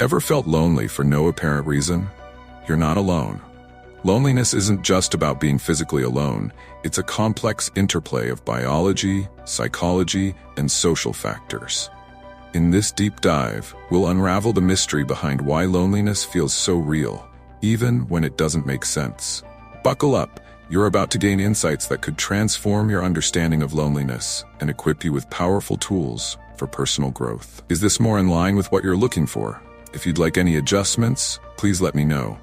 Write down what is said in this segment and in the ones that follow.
Ever felt lonely for no apparent reason? You're not alone. Loneliness isn't just about being physically alone. It's a complex interplay of biology, psychology, and social factors. In this deep dive, we'll unravel the mystery behind why loneliness feels so real, even when it doesn't make sense. Buckle up. You're about to gain insights that could transform your understanding of loneliness and equip you with powerful tools for personal growth. Is this more in line with what you're looking for? If you'd like any adjustments, please let me know.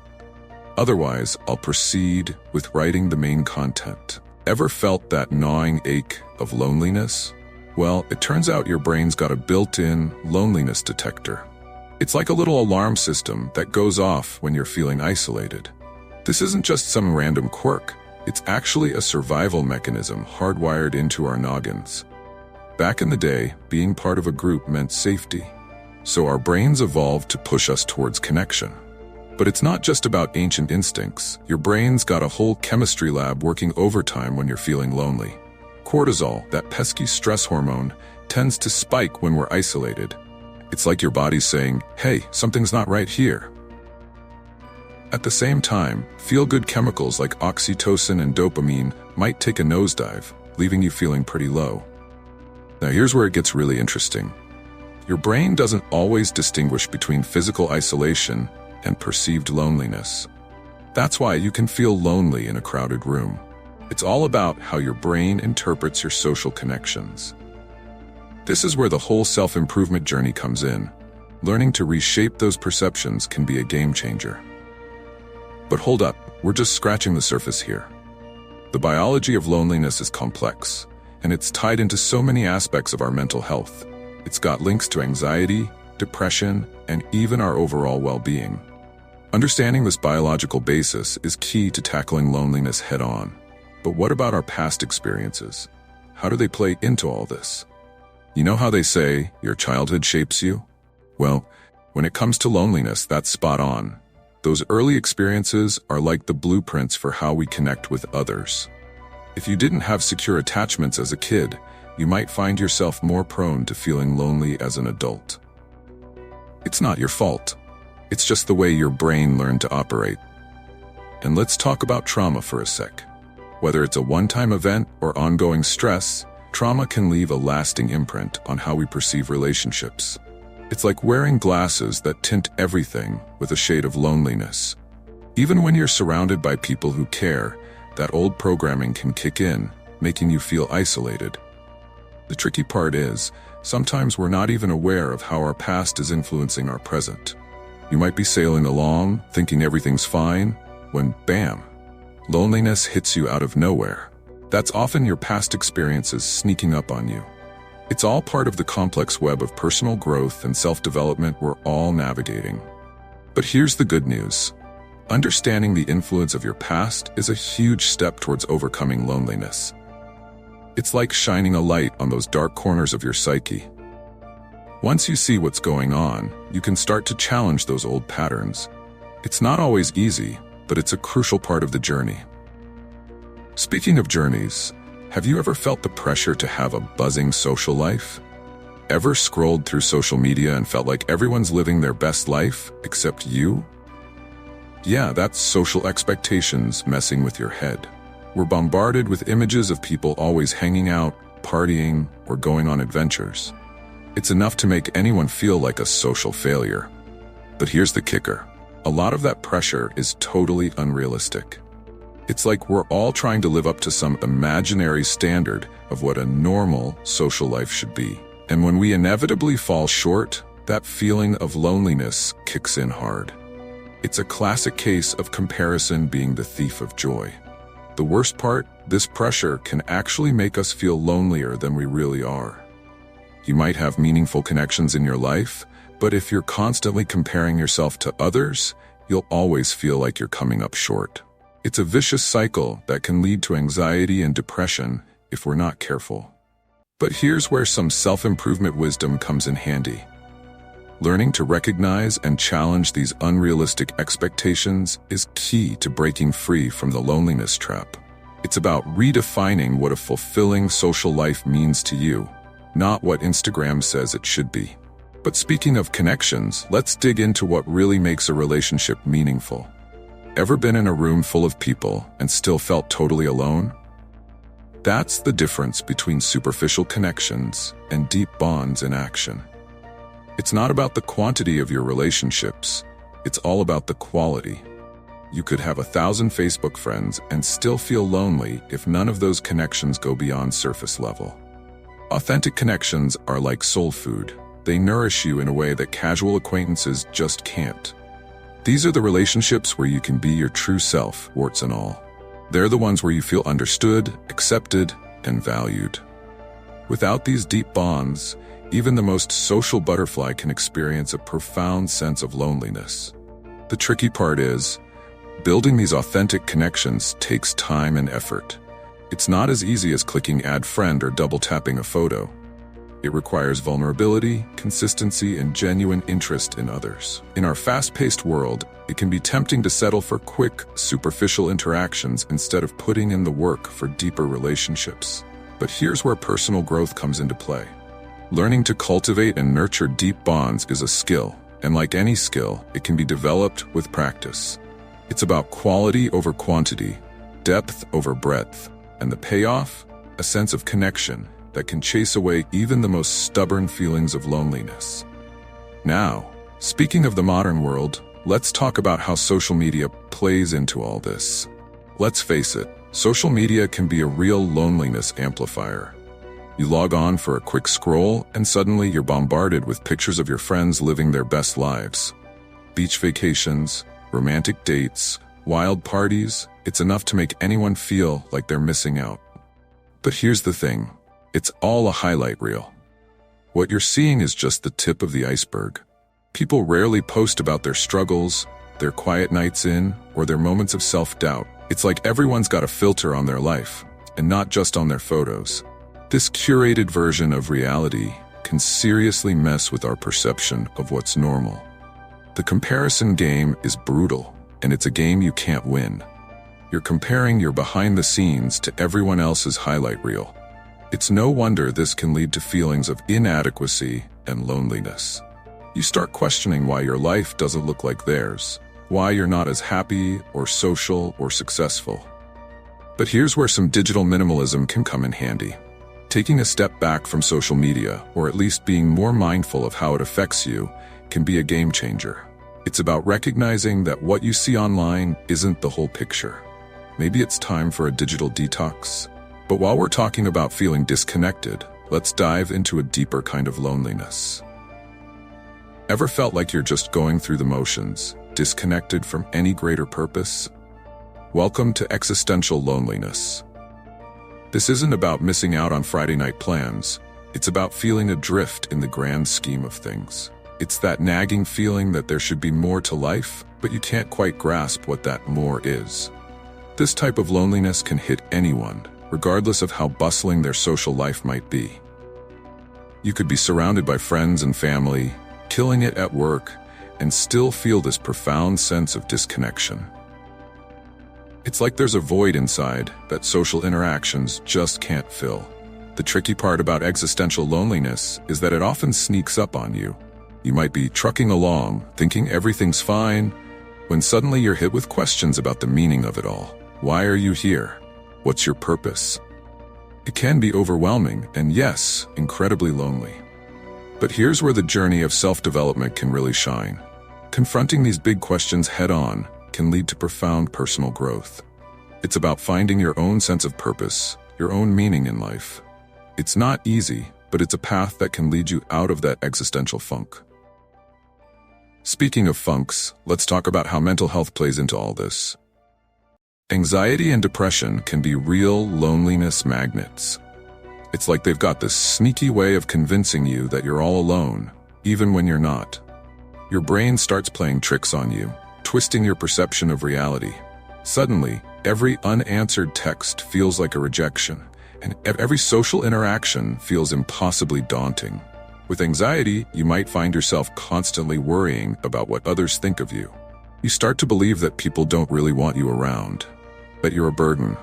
Otherwise, I'll proceed with writing the main content. Ever felt that gnawing ache of loneliness? Well, it turns out your brain's got a built-in loneliness detector. It's like a little alarm system that goes off when you're feeling isolated. This isn't just some random quirk. It's actually a survival mechanism hardwired into our noggins. Back in the day, being part of a group meant safety. So our brains evolved to push us towards connection. But it's not just about ancient instincts. Your brain's got a whole chemistry lab working overtime when you're feeling lonely. Cortisol, that pesky stress hormone, tends to spike when we're isolated. It's like your body's saying, hey, something's not right here. At the same time, feel-good chemicals like oxytocin and dopamine might take a nosedive, leaving you feeling pretty low. Now here's where it gets really interesting. Your brain doesn't always distinguish between physical isolation and perceived loneliness. That's why you can feel lonely in a crowded room. It's all about how your brain interprets your social connections. This is where the whole self-improvement journey comes in. Learning to reshape those perceptions can be a game changer. But hold up, we're just scratching the surface here. The biology of loneliness is complex, and it's tied into so many aspects of our mental health. It's got links to anxiety, depression, and even our overall well-being. Understanding this biological basis is key to tackling loneliness head-on. But what about our past experiences? How do they play into all this? You know how they say, your childhood shapes you? Well, when it comes to loneliness, that's spot on. Those early experiences are like the blueprints for how we connect with others. If you didn't have secure attachments as a kid, you might find yourself more prone to feeling lonely as an adult. It's not your fault. It's just the way your brain learned to operate. And let's talk about trauma for a sec. Whether it's a one-time event or ongoing stress, trauma can leave a lasting imprint on how we perceive relationships. It's like wearing glasses that tint everything with a shade of loneliness. Even when you're surrounded by people who care, that old programming can kick in, making you feel isolated. The tricky part is, sometimes we're not even aware of how our past is influencing our present. You might be sailing along, thinking everything's fine, when bam, loneliness hits you out of nowhere. That's often your past experiences sneaking up on you. It's all part of the complex web of personal growth and self-development we're all navigating. But here's the good news. Understanding the influence of your past is a huge step towards overcoming loneliness. It's like shining a light on those dark corners of your psyche. Once you see what's going on, you can start to challenge those old patterns. It's not always easy, but it's a crucial part of the journey. Speaking of journeys, have you ever felt the pressure to have a buzzing social life? Ever scrolled through social media and felt like everyone's living their best life except you? Yeah, that's social expectations messing with your head. We're bombarded with images of people always hanging out, partying, or going on adventures. It's enough to make anyone feel like a social failure. But here's the kicker. A lot of that pressure is totally unrealistic. It's like we're all trying to live up to some imaginary standard of what a normal social life should be. And when we inevitably fall short, that feeling of loneliness kicks in hard. It's a classic case of comparison being the thief of joy. The worst part, this pressure can actually make us feel lonelier than we really are. You might have meaningful connections in your life, but if you're constantly comparing yourself to others, you'll always feel like you're coming up short. It's a vicious cycle that can lead to anxiety and depression if we're not careful. But here's where some self-improvement wisdom comes in handy. Learning to recognize and challenge these unrealistic expectations is key to breaking free from the loneliness trap. It's about redefining what a fulfilling social life means to you, not what Instagram says it should be. But speaking of connections, let's dig into what really makes a relationship meaningful. Ever been in a room full of people and still felt totally alone? That's the difference between superficial connections and deep bonds in action. It's not about the quantity of your relationships, it's all about the quality. You could have 1,000 Facebook friends and still feel lonely if none of those connections go beyond surface level. Authentic connections are like soul food. They nourish you in a way that casual acquaintances just can't. These are the relationships where you can be your true self, warts and all. They're the ones where you feel understood, accepted, and valued. Without these deep bonds, even the most social butterfly can experience a profound sense of loneliness. The tricky part is, building these authentic connections takes time and effort. It's not as easy as clicking add friend or double tapping a photo. It requires vulnerability, consistency, and genuine interest in others. In our fast-paced world, it can be tempting to settle for quick, superficial interactions instead of putting in the work for deeper relationships. But here's where personal growth comes into play. Learning to cultivate and nurture deep bonds is a skill, and like any skill, it can be developed with practice. It's about quality over quantity, depth over breadth, and the payoff, a sense of connection that can chase away even the most stubborn feelings of loneliness. Now, speaking of the modern world, let's talk about how social media plays into all this. Let's face it, social media can be a real loneliness amplifier. You log on for a quick scroll, and suddenly you're bombarded with pictures of your friends living their best lives. Beach vacations, romantic dates, wild parties, it's enough to make anyone feel like they're missing out. But here's the thing. It's all a highlight reel. What you're seeing is just the tip of the iceberg. People rarely post about their struggles, their quiet nights in, or their moments of self-doubt. It's like everyone's got a filter on their life, and not just on their photos. This curated version of reality can seriously mess with our perception of what's normal. The comparison game is brutal, and it's a game you can't win. You're comparing your behind the scenes to everyone else's highlight reel. It's no wonder this can lead to feelings of inadequacy and loneliness. You start questioning why your life doesn't look like theirs, why you're not as happy or social or successful. But here's where some digital minimalism can come in handy. Taking a step back from social media, or at least being more mindful of how it affects you, can be a game changer. It's about recognizing that what you see online isn't the whole picture. Maybe it's time for a digital detox. But while we're talking about feeling disconnected, let's dive into a deeper kind of loneliness. Ever felt like you're just going through the motions, disconnected from any greater purpose? Welcome to existential loneliness. This isn't about missing out on Friday night plans. It's about feeling adrift in the grand scheme of things. It's that nagging feeling that there should be more to life, but you can't quite grasp what that more is. This type of loneliness can hit anyone, regardless of how bustling their social life might be. You could be surrounded by friends and family, killing it at work, and still feel this profound sense of disconnection. It's like there's a void inside that social interactions just can't fill. The tricky part about existential loneliness is that it often sneaks up on you. You might be trucking along, thinking everything's fine, when suddenly you're hit with questions about the meaning of it all. Why are you here? What's your purpose? It can be overwhelming and, yes, incredibly lonely. But here's where the journey of self-development can really shine. Confronting these big questions head-on can lead to profound personal growth. It's about finding your own sense of purpose, your own meaning in life. It's not easy, but it's a path that can lead you out of that existential funk. Speaking of funks, let's talk about how mental health plays into all this. Anxiety and depression can be real loneliness magnets. It's like they've got this sneaky way of convincing you that you're all alone, even when you're not. Your brain starts playing tricks on you, twisting your perception of reality. Suddenly, every unanswered text feels like a rejection, and every social interaction feels impossibly daunting. With anxiety, you might find yourself constantly worrying about what others think of you. You start to believe that people don't really want you around, that you're a burden.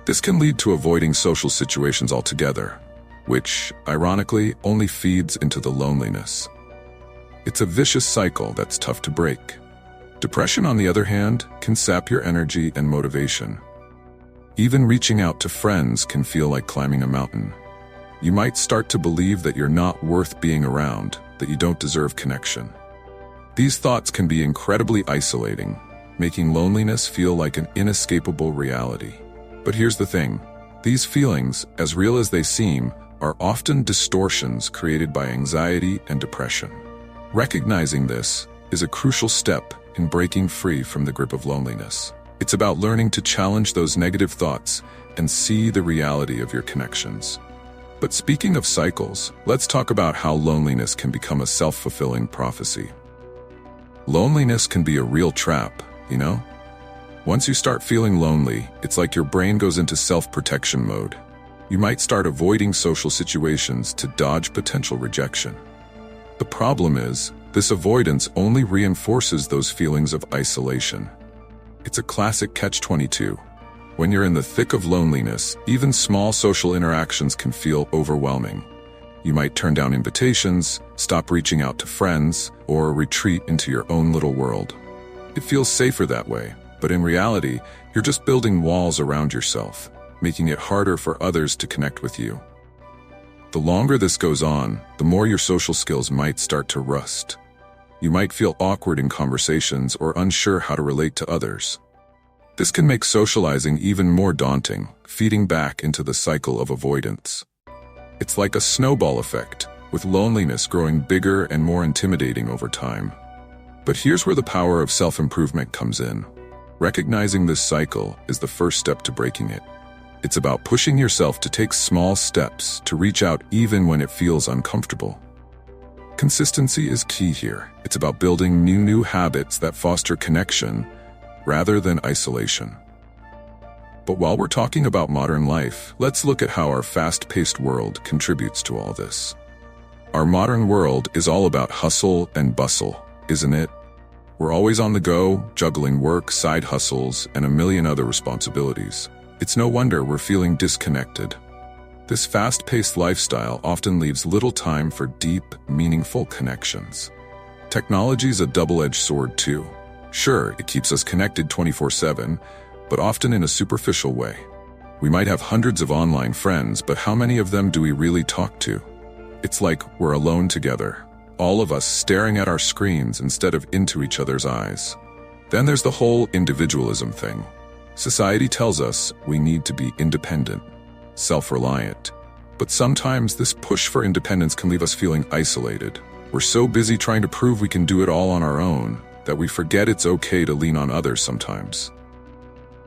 This can lead to avoiding social situations altogether. which, ironically, only feeds into the loneliness. It's a vicious cycle that's tough to break. Depression, on the other hand, can sap your energy and motivation. Even reaching out to friends can feel like climbing a mountain. You might start to believe that you're not worth being around, that you don't deserve connection. These thoughts can be incredibly isolating, making loneliness feel like an inescapable reality. But here's the thing. These feelings, as real as they seem, are often distortions created by anxiety and depression. Recognizing this is a crucial step in breaking free from the grip of loneliness. It's about learning to challenge those negative thoughts and see the reality of your connections. But speaking of cycles, let's talk about how loneliness can become a self-fulfilling prophecy. Loneliness can be a real trap, you know? Once you start feeling lonely, it's like your brain goes into self-protection mode. You might start avoiding social situations to dodge potential rejection. The problem is, this avoidance only reinforces those feelings of isolation. It's a classic catch-22. When you're in the thick of loneliness, even small social interactions can feel overwhelming. You might turn down invitations, stop reaching out to friends, or retreat into your own little world. It feels safer that way, but in reality, you're just building walls around yourself, making it harder for others to connect with you. The longer this goes on, the more your social skills might start to rust. You might feel awkward in conversations or unsure how to relate to others. This can make socializing even more daunting, feeding back into the cycle of avoidance. It's like a snowball effect, with loneliness growing bigger and more intimidating over time. But here's where the power of self-improvement comes in. Recognizing this cycle is the first step to breaking it. It's about pushing yourself to take small steps to reach out even when it feels uncomfortable. Consistency is key here. It's about building new habits that foster connection rather than isolation. But while we're talking about modern life, let's look at how our fast-paced world contributes to all this. Our modern world is all about hustle and bustle, isn't it? We're always on the go, juggling work, side hustles, and a million other responsibilities. It's no wonder we're feeling disconnected. This fast-paced lifestyle often leaves little time for deep, meaningful connections. Technology's a double-edged sword too. Sure, it keeps us connected 24/7, but often in a superficial way. We might have hundreds of online friends, but how many of them do we really talk to? It's like we're alone together, all of us staring at our screens instead of into each other's eyes. Then there's the whole individualism thing. Society tells us we need to be independent, self-reliant. But sometimes this push for independence can leave us feeling isolated. We're so busy trying to prove we can do it all on our own that we forget it's okay to lean on others sometimes.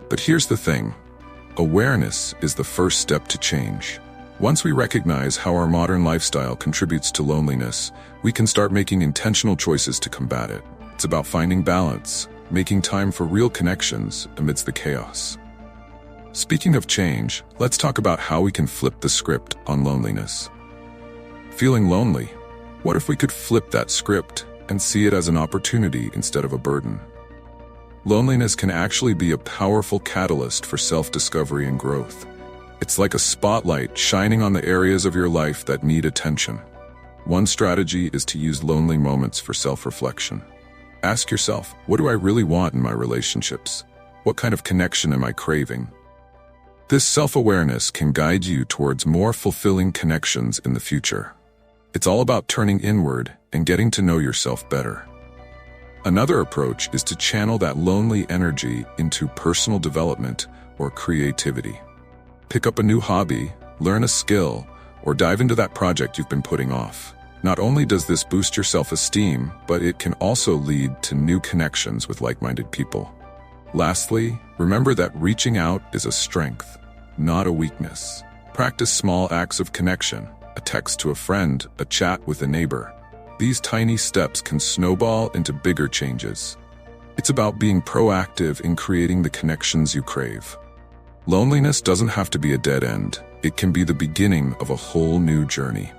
But here's the thing. Awareness is the first step to change. Once we recognize how our modern lifestyle contributes to loneliness, we can start making intentional choices to combat it. It's about finding balance, making time for real connections amidst the chaos. Speaking of change, let's talk about how we can flip the script on loneliness. Feeling lonely? What if we could flip that script and see it as an opportunity instead of a burden? Loneliness can actually be a powerful catalyst for self-discovery and growth. It's like a spotlight shining on the areas of your life that need attention. One strategy is to use lonely moments for self-reflection. Ask yourself, what do I really want in my relationships? What kind of connection am I craving? This self-awareness can guide you towards more fulfilling connections in the future. It's all about turning inward and getting to know yourself better. Another approach is to channel that lonely energy into personal development or creativity. Pick up a new hobby, learn a skill, or dive into that project you've been putting off. Not only does this boost your self-esteem, but it can also lead to new connections with like-minded people. Lastly, remember that reaching out is a strength, not a weakness. Practice small acts of connection, a text to a friend, a chat with a neighbor. These tiny steps can snowball into bigger changes. It's about being proactive in creating the connections you crave. Loneliness doesn't have to be a dead end. It can be the beginning of a whole new journey.